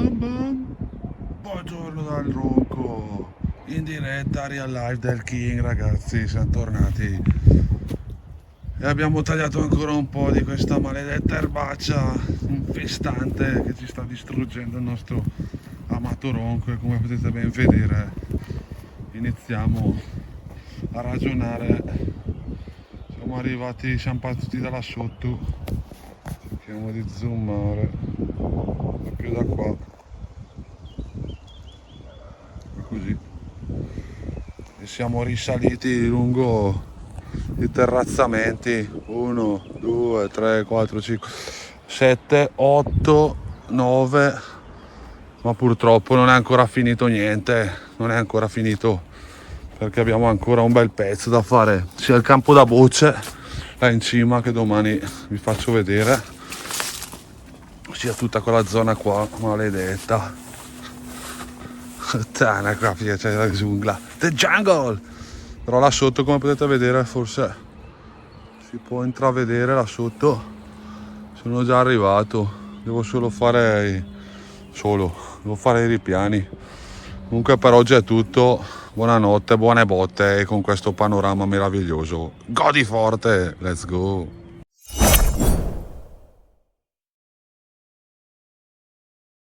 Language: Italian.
bam bam. Buongiorno dal Ronco, in diretta real live del King, ragazzi, siamo tornati e abbiamo tagliato ancora un po' di questa maledetta erbaccia infestante che ci sta distruggendo il nostro amato Ronco, e come potete ben vedere iniziamo a ragionare. Siamo arrivati, siamo partiti da là sotto, cerchiamo di zoomare più da qua, così, e siamo risaliti lungo i terrazzamenti 1, 2, 3, 4, 5, 7, 8, 9, ma purtroppo non è ancora finito niente, non è ancora finito, perché abbiamo ancora un bel pezzo da fare, sia il campo da bocce là in cima, che domani vi faccio vedere, sia tutta quella zona qua maledetta. Tana, qua c'è la giungla, the jungle. Però là sotto, come potete vedere, forse si può intravedere là sotto. Sono già arrivato, devo fare i ripiani. Comunque per oggi è tutto, buonanotte, buone botte, e con questo panorama meraviglioso godi forte, let's go.